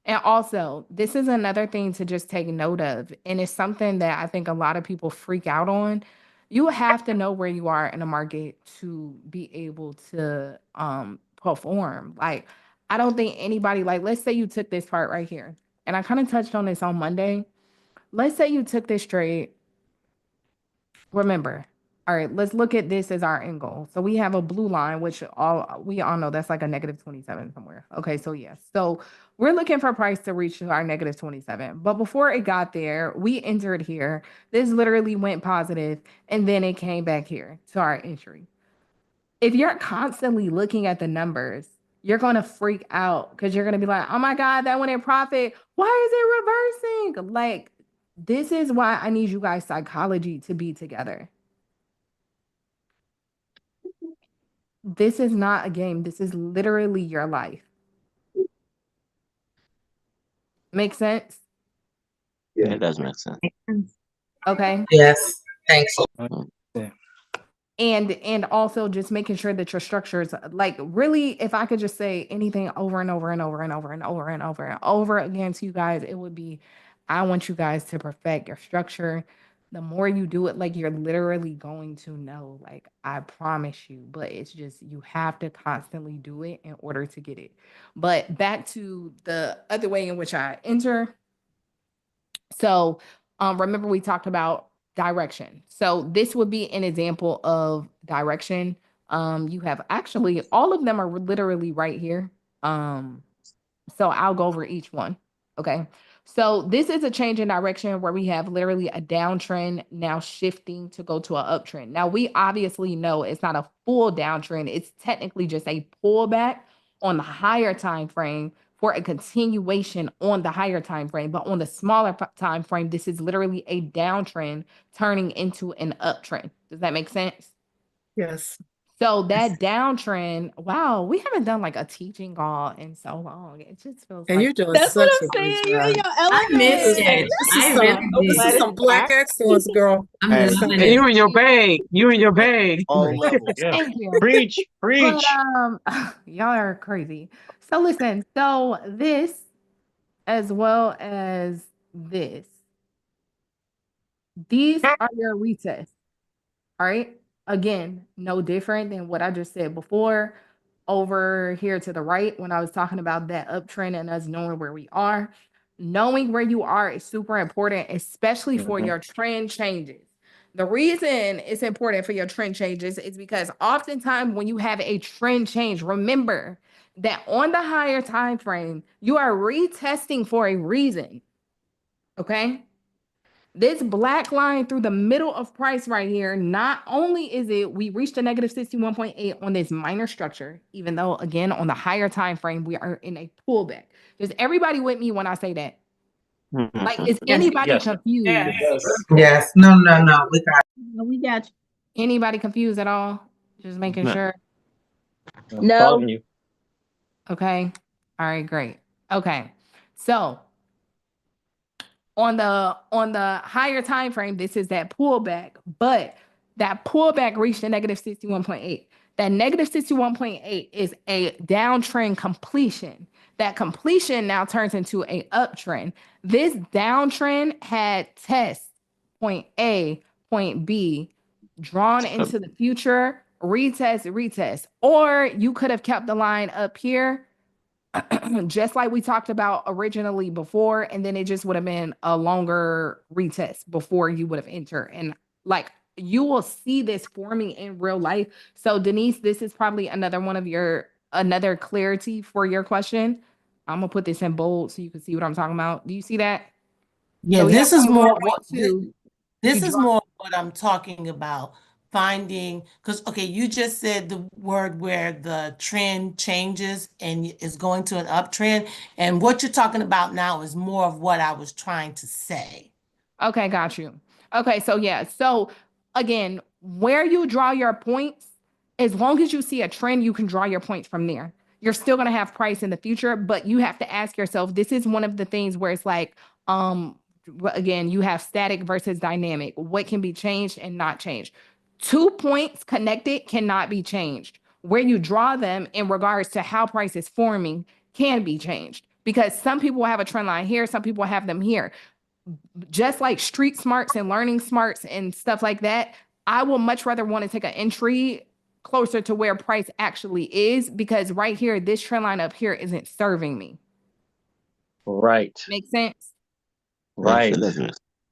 And also, this is another thing to just take note of. And it's something that I think a lot of people freak out on. You have to know where you are in the market to be able to perform. Like, I don't think anybody, like, let's say you took this part right here. And I kind of touched on this on Monday. Let's say you took this trade. Remember, all right, let's look at this as our end goal. So we have a blue line, which we all know that's like a negative 27 somewhere. Okay, so yes. So we're looking for price to reach our negative 27. But before it got there, we entered here. This literally went positive, and then it came back here to our entry. If you're constantly looking at the numbers, you're going to freak out because you're going to be like, oh my God, that went in profit. Why is it reversing? Like, this is why I need you guys' psychology to be together. This is not a game. This is literally your life. Make sense? Yeah, it does make sense. Okay. Yes. Thanks. And also just making sure that your structures, like really, if I could just say anything over and over and over and over and over and over and over again to you guys, it would be, I want you guys to perfect your structure. The more you do it, like you're literally going to know, like I promise you, but it's just, you have to constantly do it in order to get it. But back to the other way in which I enter. So remember we talked about direction. So this would be an example of direction. You have actually, all of them are literally right here. So I'll go over each one. Okay. So this is a change in direction where we have literally a downtrend now shifting to go to an uptrend. Now we obviously know it's not a full downtrend. It's technically just a pullback on the higher time frame for a continuation on the higher time frame. But on the smaller time frame, this is literally a downtrend turning into an uptrend. Does that make sense? Yes. So that downtrend, wow, we haven't done like a teaching call in so long. It just feels And like you're doing That's what such I'm a good saying. You in job. your I element. missed it. I really This is did. some black excellence, girl. I'm Hey, loving hey, it. you in your bag. You in your bag. All levels. Yeah. thank you. Preach, But preach. y'all are crazy. So listen, so this as well as this, these are your retests. All right. Again, no different than what I just said before. Over here to the right, when I was talking about that uptrend and us knowing where we are, knowing where you are is super important, especially for your trend changes. The reason it's important for your trend changes is because oftentimes when you have a trend change, remember that on the higher time frame, you are retesting for a reason. Okay. This black line through the middle of price right here, not only is it we reached a negative 61.8 on this minor structure, even though again on the higher time frame we are in a pullback. Is everybody with me when I say that? Like, is anybody Yes. confused? Yes. No, no, no. We got We got you. Anybody confused at all? Just making No. sure. I'm following you. Okay. All right, great. Okay. So on the higher time frame, this is that pullback, but that pullback reached a negative 61.8. That negative 61.8 is a downtrend completion. That completion now turns into a uptrend. This downtrend had test point A, point B, drawn into the future, retest, or you could have kept the line up here just like we talked about originally before, and then it just would have been a longer retest before you would have entered. And like you will see this forming in real life. So Denise, this is probably another one of another clarity for your question. I'm gonna put this in bold so you can see what I'm talking about. Do you see that? Yeah, So we this have is more what 1.2. this You is draw- more what I'm talking about. Finding, because okay, you just said the word where the trend changes and is going to an uptrend, and what you're talking about now is more of what I was trying to say. Okay, got you. Okay, so yeah. So again, where you draw your points, as long as you see a trend, you can draw your points from there. You're still gonna have price in the future, but you have to ask yourself, this is one of the things where it's like, again, you have static versus dynamic. What can be changed and not changed? 2 points connected cannot be changed. Where you draw them in regards to how price is forming can be changed because some people have a trend line here, some people have them here. Just like street smarts and learning smarts and stuff like that, I will much rather want to take an entry closer to where price actually is because right here, this trend line up here isn't serving me. Right. Make sense? Right.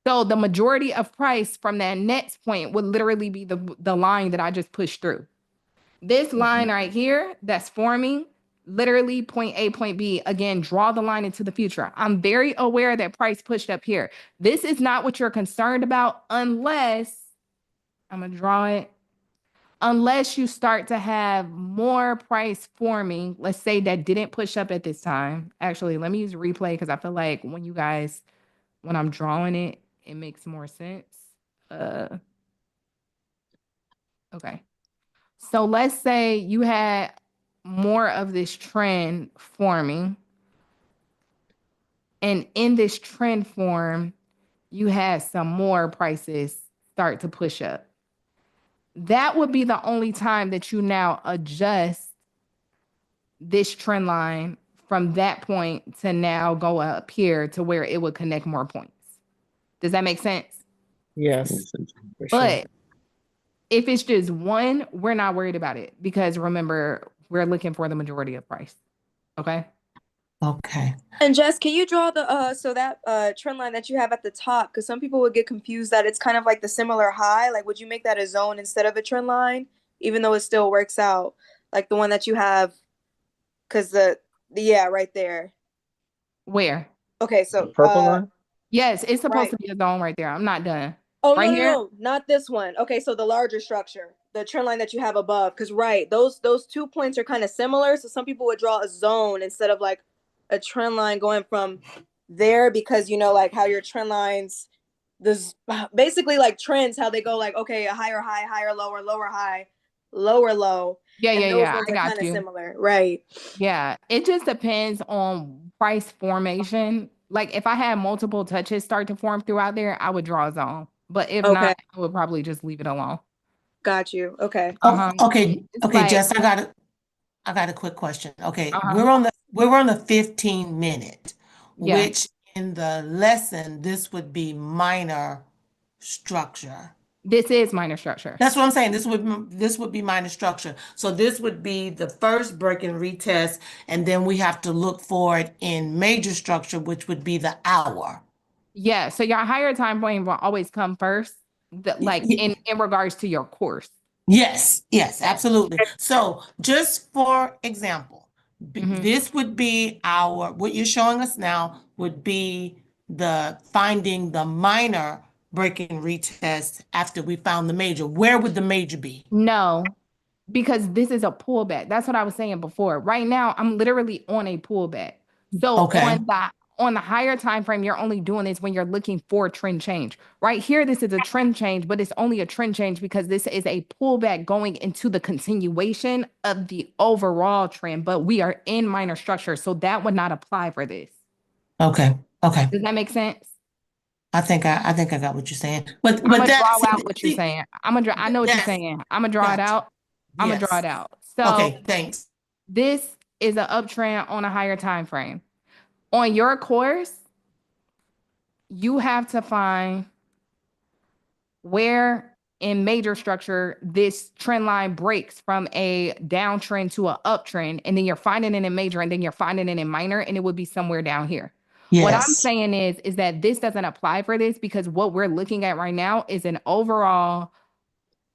So the majority of price from that next point would literally be the line that I just pushed through. This line right here that's forming, literally point A, point B, again, draw the line into the future. I'm very aware that price pushed up here. This is not what you're concerned about unless, I'm gonna draw it, unless you start to have more price forming, let's say that didn't push up at this time. Actually, let me use replay because I feel like when I'm drawing it, it makes more sense. Okay. So let's say you had more of this trend forming, and in this trend form, you had some more prices start to push up. That would be the only time that you now adjust this trend line from that point to now go up here to where it would connect more points. Does that make sense? Yes. But if it's just one, we're not worried about it because remember, we're looking for the majority of price. Okay. Okay. And Jess, can you draw the so that trend line that you have at the top? Because some people would get confused that it's kind of like the similar high. Like, would you make that a zone instead of a trend line, even though it still works out? Like the one that you have, because the yeah, right there. Where? Okay, so The purple line? Yes, it's supposed to be a zone right there. I'm not done. Oh, right here? no, not this one. Okay, so the larger structure, the trend line that you have above, because those 2 points are kind of similar. So some people would draw a zone instead of like a trend line going from there, because you know like how your trend lines, this basically like trends, how they go like, okay, a higher high, higher lower, lower high. lower low. Yeah, And yeah, those yeah. ones I are got kind of you. similar, right? Yeah, it just depends on price formation. Like if I had multiple touches start to form throughout there, I would draw a zone. But if Okay, not, I would probably just leave it alone. got you. Okay. Oh, okay, It's okay, like, Jess, I got a quick question. Okay, uh-huh. we're on the 15-minute, Yeah, which in the lesson, this would be minor structure. this is minor structure. That's what I'm saying. This would be minor structure. So this would be the first break and retest, and then we have to look for it in major structure, which would be the hour. Yeah, so your higher time frame will always come first, like in regards to your course. Yes, yes, absolutely. So just for example, this would be what you're showing us now would be the finding the minor break and retest after we found the major. Where would the major be? No, because this is a pullback. That's what I was saying before. Right now, I'm literally on a pullback. So Okay. on the higher time frame, you're only doing this when you're looking for a trend change. Right here, this is a trend change, but it's only a trend change because this is a pullback going into the continuation of the overall trend. But we are in minor structure, so that would not apply for this. Okay. Okay. Does that make sense? I think I got what you're saying. But I'm gonna that draw out what you're saying. I know what you're saying. I'm gonna draw it out. I'm gonna draw it out. So okay, thanks. this is an uptrend on a higher time frame. On your course, you have to find where in major structure this trend line breaks from a downtrend to an uptrend, and then you're finding it in major, and then you're finding it in minor, and it would be somewhere down here. What I'm Yes. saying is that this doesn't apply for this because what we're looking at right now is an overall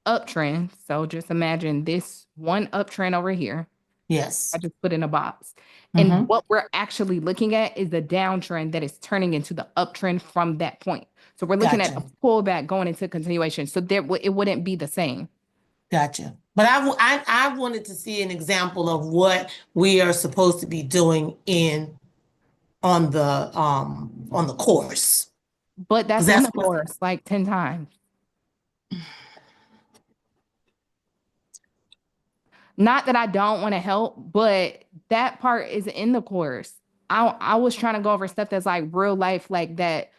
uptrend. So just imagine this one uptrend over here. Yes. I just put in a box. And what we're actually looking at is the downtrend that is turning into the uptrend from that point. So we're looking at a pullback going into continuation. So it wouldn't be the same. Gotcha. But I wanted to see an example of what we are supposed to be doing on the course. But that's in the course like 10 times. Not that I don't want to help, but that part is in the course. I was trying to go over stuff that's like real life, like that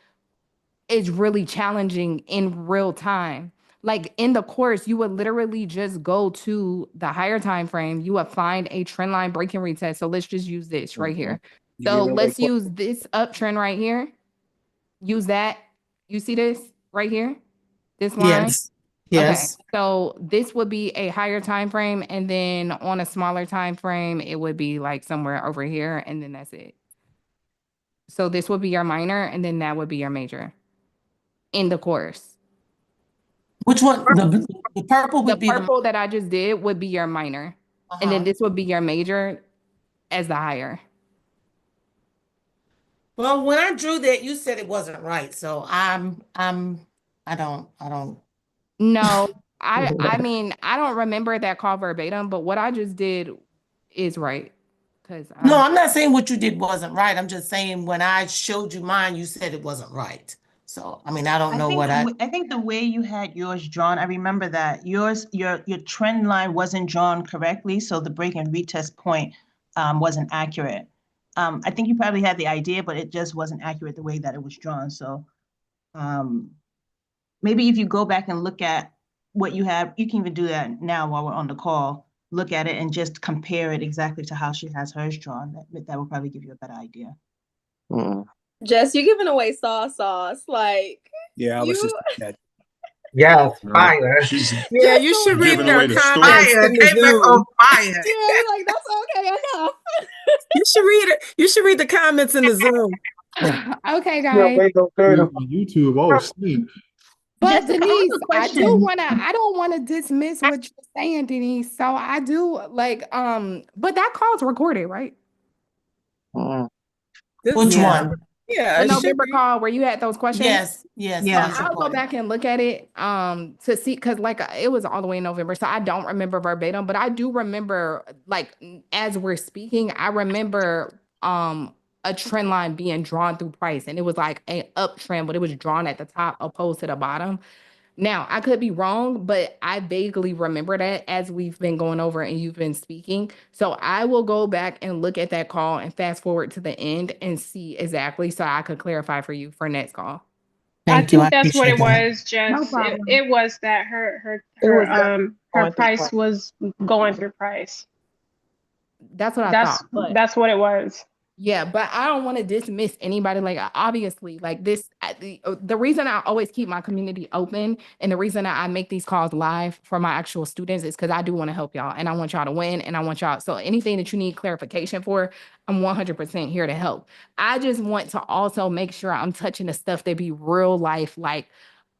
is really challenging in real time. Like in the course, you would literally just go to the higher time frame. You would find a trend line break and retest. So let's just use this right here. So let's use this uptrend right here. Use that. You see this right here? This line? Yes. Yes. Okay. So this would be a higher time frame, and then on a smaller time frame, it would be like somewhere over here, and then that's it. So this would be your minor, and then that would be your major in the course. Which one? The purple would be the purple that I just did would be your minor, and then this would be your major as the higher. Well, when I drew that, you said it wasn't right. So I don't. No, I mean, I don't remember that call verbatim, but what I just did is right. No, I'm not saying what you did wasn't right. I'm just saying when I showed you mine, you said it wasn't right. So, I mean, I don't know what I think the way you had yours drawn, I remember that your trend line wasn't drawn correctly, so the break and retest point wasn't accurate. I think you probably had the idea, but it just wasn't accurate the way that it was drawn. So maybe if you go back and look at what you have, you can even do that now while we're on the call. Look at it and just compare it exactly to how she has hers drawn. That will probably give you a better idea. Jess, you're giving away sauce. Like, yeah, I was just that. Yes, fire. Yeah, you should read giving their away the comments Fire. in the Came back Zoom. on fire. Yeah, like that's okay enough. You should read it. You should read the comments in the Zoom. Okay, guys. On YouTube. Oh, snap. But Jessica, Denise, I question. don't want to dismiss what you're saying, Denise. So I do like, but that call's recorded, right? Which one? Yeah, The November call where you had those questions. Yes, yes. Yeah. it's I'll go recorded. back and look at it to see, because like it was all the way in November, so I don't remember verbatim, but I do remember, like, as we're speaking, I remember a trend line being drawn through price, and it was like a uptrend, but it was drawn at the top opposed to the bottom. Now, I could be wrong, but I vaguely remember that as we've been going over and you've been speaking. So I will go back and look at that call and fast forward to the end and see exactly so I could clarify for you for next call. Thank you. I think that's what appreciate it that. was, No Jess. problem. It was that her going through price was going through price. That's what I thought. But That's what it was. yeah, but I don't want to dismiss anybody. Like, obviously, like this, the reason I always keep my community open and the reason I make these calls live for my actual students is because I do want to help y'all and I want y'all to win and I want y'all. So anything that you need clarification for, I'm 100% here to help. I just want to also make sure I'm touching the stuff that be real life, like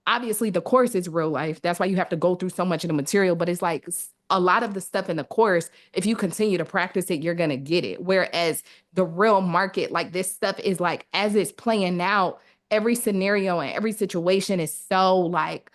obviously the course is real life. That's why you have to go through so much of the material, but it's like a lot of the stuff in the course, if you continue to practice it, you're going to get it. Whereas the real market, like this stuff is like, as it's playing out, every scenario and every situation is so like,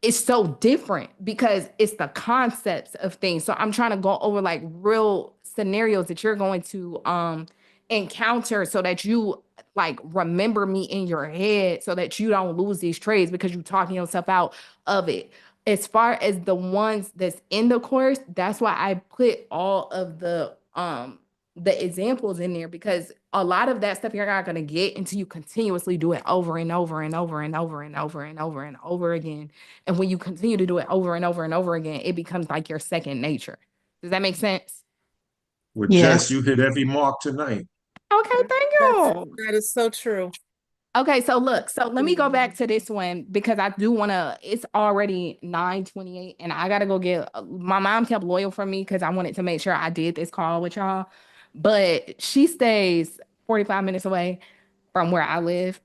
it's so different because it's the concepts of things. So I'm trying to go over like real scenarios that you're going to encounter so that you like remember me in your head so that you don't lose these trades because you're talking yourself out of it. As far as the ones that's in the course, that's why I put all of the examples in there because a lot of that stuff you're not going to get until you continuously do it over and over and over and over and over and over and over again. And when you continue to do it over and over and over again, it becomes like your second nature. Does that make sense? With Yes. Jess, you hit every mark tonight. Okay, thank you. That is so true. Okay, so look, so let me go back to this one because I do want to, it's already 9:28 and I got to go get, my mom kept loyal for me because I wanted to make sure I did this call with y'all, but she stays 45 minutes away from where I live.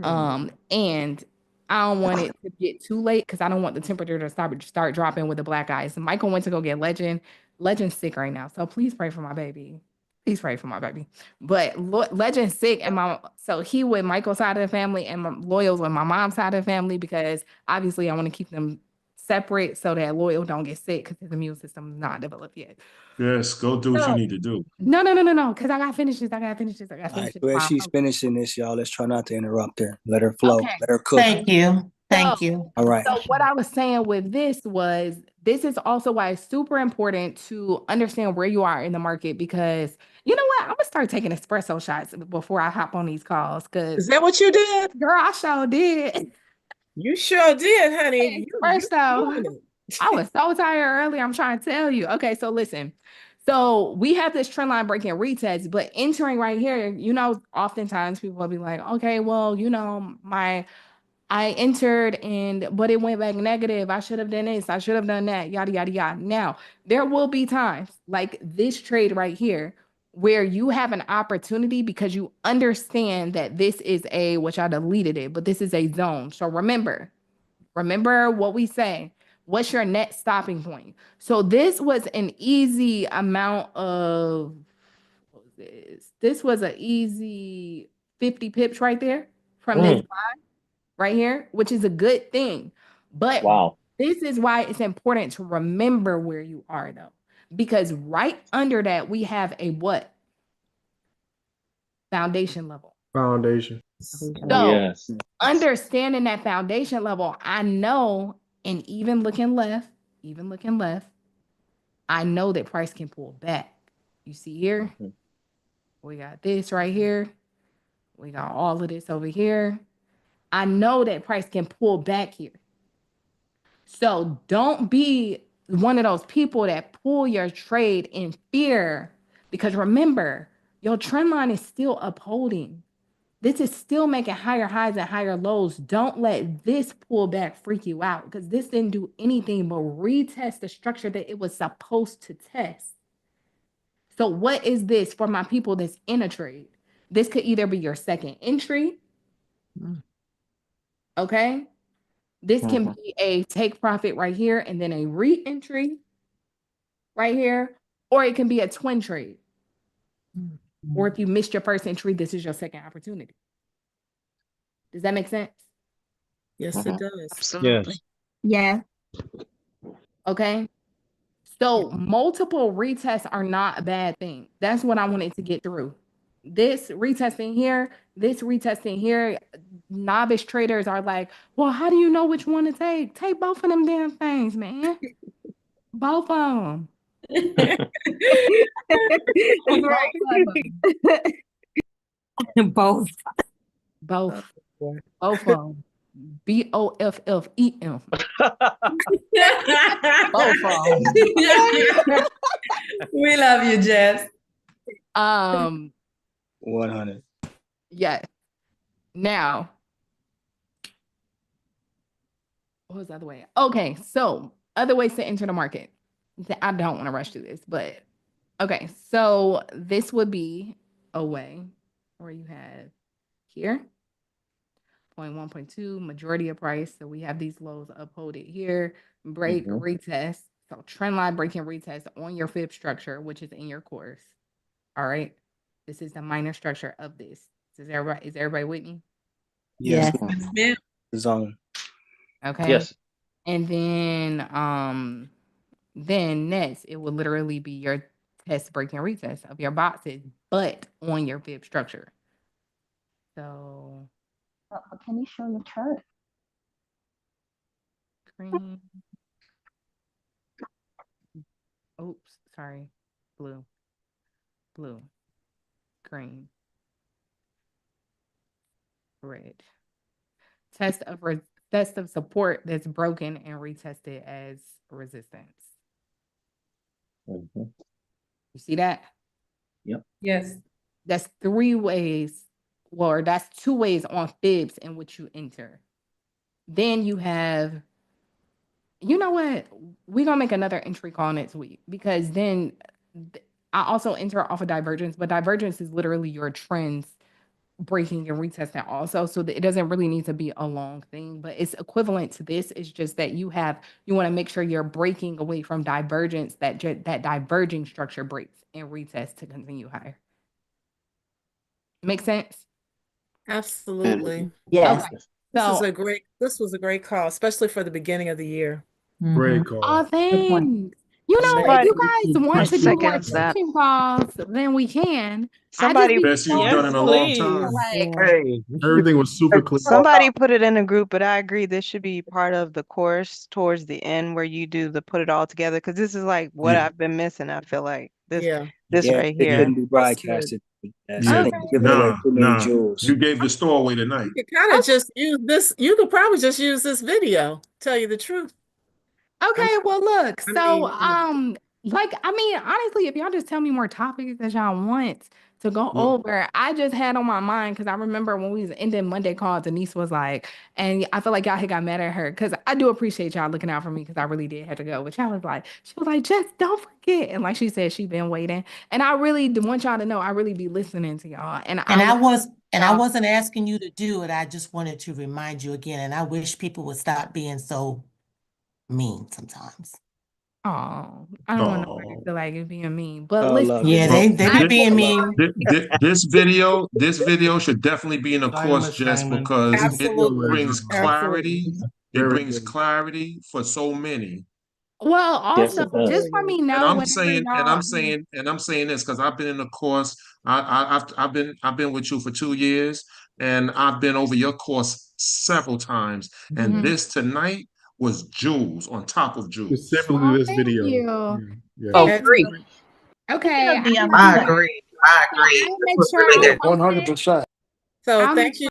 And I don't want it to get too late because I don't want the temperature to start dropping with the black ice. Michael went to go get Legend. Legend's sick right now, so please pray for my baby. Please pray for my baby. But Legend's sick, and so he with Michael's side of the family, and Loyal's with my mom's side of the family because obviously I want to keep them separate so that Loyal don't get sick because his immune system is not developed yet. Yes, go do what you need to do. No, because I gotta finish this. I gotta finish this. All right, so as she's finishing this, y'all, let's try not to interrupt her. Let her flow. Okay. Let her cook. Thank you. Thank you. All right. So what I was saying with this was, this is also why it's super important to understand where you are in the market because you know what? I'm gonna start taking espresso shots before I hop on these calls. Is that what you did? Girl, I sure did. You sure did, honey. Espresso. I was so tired earlier. I'm trying to tell you. Okay, so listen. So we have this trend line breaking retest, but entering right here, you know, oftentimes people will be like, okay, well, you know, I entered but it went back negative. I should have done this. I should have done that. Yada, yada, yada. Now, there will be times like this trade right here where you have an opportunity because you understand that this is which I deleted it, but this is a zone. So remember what we say. What's your net stopping point? So this was an easy amount of, what was this? This was an easy 50 pips right there from this buy right here, which is a good thing. But this is why it's important to remember where you are though, because right under that, we have a what? Foundation level. Foundation. So understanding that foundation level, I know, and even looking left, I know that price can pull back. You see here, we got this right here. We got all of this over here. I know that price can pull back here. So don't be one of those people that pull your trade in fear, because remember, your trend line is still upholding. This is still making higher highs and higher lows. Don't let this pullback freak you out because this didn't do anything but retest the structure that it was supposed to test. So what is this for my people that's in a trade? This could either be your second entry. Okay. This can be a take profit right here and then a re-entry right here, or it can be a twin trade. Or if you missed your first entry, this is your second opportunity. Does that make sense? Yes, it does. Absolutely. Yeah. Okay. So multiple retests are not a bad thing. That's what I wanted to get through. This retesting here, novice traders are like, well, how do you know which one to take? Take both of them damn things, man. Both of them. Both. Both. Both of them. BOFFEM. Both of them. We love you, Jess. 100. Yes. Now, what was the other way? Okay, so other ways to enter the market. I don't want to rush through this, but okay, so this would be a way where you have here 0.1, 0.2, majority of price. So we have these lows uphold it here, break, retest. So trend line breaking retest on your fib structure, which is in your course. All right. This is the minor structure of this. Is everybody with me? Yes. Yeah. Zone. Okay. Yes. And then next it will literally be your test break and retest of your boxes, but on your fib structure. So Can you show your chart? green. Oops, sorry. Blue. Green. Red. Test of support that's broken and retested as resistance. You see that? Yep. Yes. That's 3 ways, or that's 2 ways on fibs in which you enter. Then you have, you know what? We're gonna make another entry call next week, because then I also enter off of divergence, but divergence is literally your trends breaking and retesting also. So it doesn't really need to be a long thing, but it's equivalent to this. It's just that you want to make sure you're breaking away from divergence, that diverging structure breaks and retest to continue higher. Make sense? Absolutely. Yes. Okay. This was a great call, especially for the beginning of the year. Great call. Oh, thanks. You know, if Amazing. you guys want to do more seconds that. teaching calls, then we can. Somebody- Best you've done in a long time. Hey, Everything was super clear. somebody put it in a group, but I agree this should be part of the course towards the end where you do the put it all together, because this is like what Yeah. I've been missing. I feel like this Yeah, right it here. couldn't be broadcasted. That's Yeah. I think giving away too many jewels. You gave the store away tonight. You could kind of just use this. You could probably just use this video. Tell you the truth. Okay, well, look, honestly, if y'all just tell me more topics that y'all want to go over, I just had on my mind, because I remember when we was ending Monday call, Denise was like, and I feel like y'all had got mad at her, because I do appreciate y'all looking out for me, because I really did have to go, but she was like, just don't forget, and like she said, she been waiting, and I really want y'all to know I really be listening to y'all, I wasn't asking you to do it. I just wanted to remind you again, and I wish people would stop being so mean sometimes. Oh, I don't want nobody to feel like it's being mean, but Oh, listen. love Yeah, they be being mean. This video should definitely be in a course, Jess, because Absolutely. it brings clarity. Absolutely. It brings clarity for so many. Well, also, just let me know. And I'm saying this because I've been in the course. I've been with you for 2 years, and I've been over your course several times. And this tonight was jewels on top of jewels. Specifically this video. Yeah. Oh, great. Okay. I agree. I'll make sure 100%. So thank you.